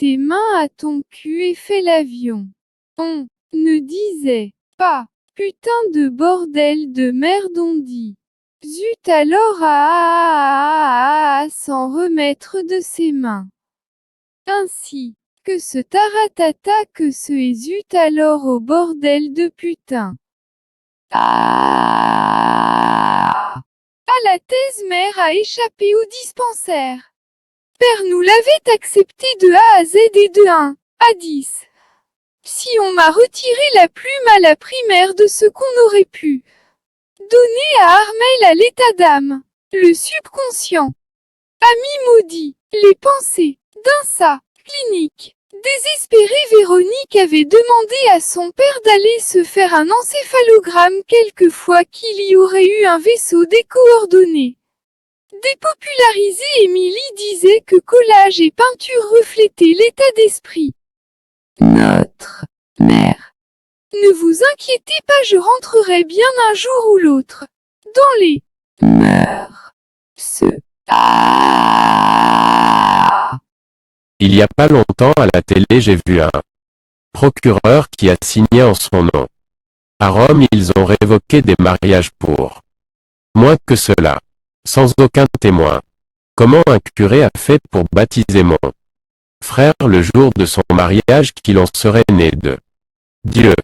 tes mains à ton cul et fais l'avion. On ne disait pas putain de bordel de merde, on dit zut alors sans remettre de ses mains. Ainsi que ce taratata que ce et zut alors au bordel de putain. Ah, la thèse mère a échappé au dispensaire. Père nous l'avait accepté de A à Z et de 1 à 10. Si on m'a retiré la plume à la primaire de ce qu'on aurait pu donner à Armel à l'état d'âme, le subconscient, ami maudit, les pensées, d'un ça, clinique. Désespérée, Véronique avait demandé à son père d'aller se faire un encéphalogramme quelquefois qu'il y aurait eu un vaisseau des coordonnées. Dépopularisée, Émilie disait que collage et peinture reflétaient l'état d'esprit. Notre mère. Ne vous inquiétez pas, je rentrerai bien un jour ou l'autre. Dans les mœurs. Il y a pas longtemps à la télé j'ai vu un procureur qui a signé en son nom. À Rome ils ont révoqué des mariages pour moins que cela. Sans aucun témoin. Comment un curé a fait pour baptiser mon frère le jour de son mariage qu'il en serait né de Dieu?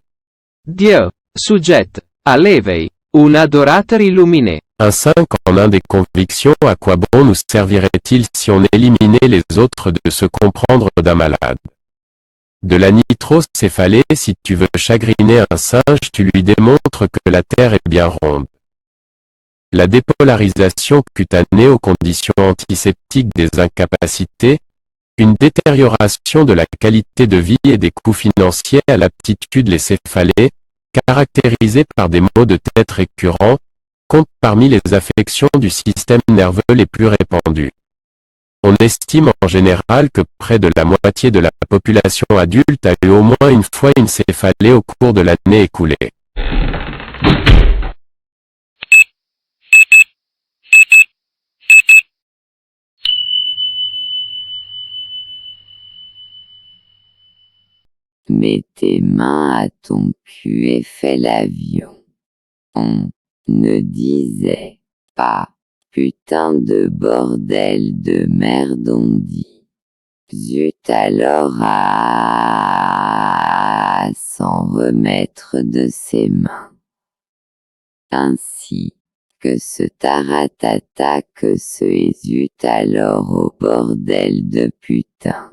Dieu, sujet, allevei, un adorator illuminé. Un 5 en un des convictions, à quoi bon nous servirait-il si on éliminait les autres de se comprendre d'un malade? De la nitrocéphalée, si tu veux chagriner un singe, tu lui démontres que la terre est bien ronde. La dépolarisation cutanée aux conditions antiseptiques des incapacités, une détérioration de la qualité de vie et des coûts financiers à l'aptitude les céphalées, caractérisée par des maux de tête récurrents, compte parmi les affections du système nerveux les plus répandues. On estime en général que près de la moitié de la population adulte a eu au moins une fois une céphalée au cours de l'année écoulée. Mets tes mains à ton cul et fais l'avion. On ne disait pas putain de bordel de merde, on dit zut alors sans remettre de ses mains. Ainsi que ce taratata que ce et zut alors au bordel de putain.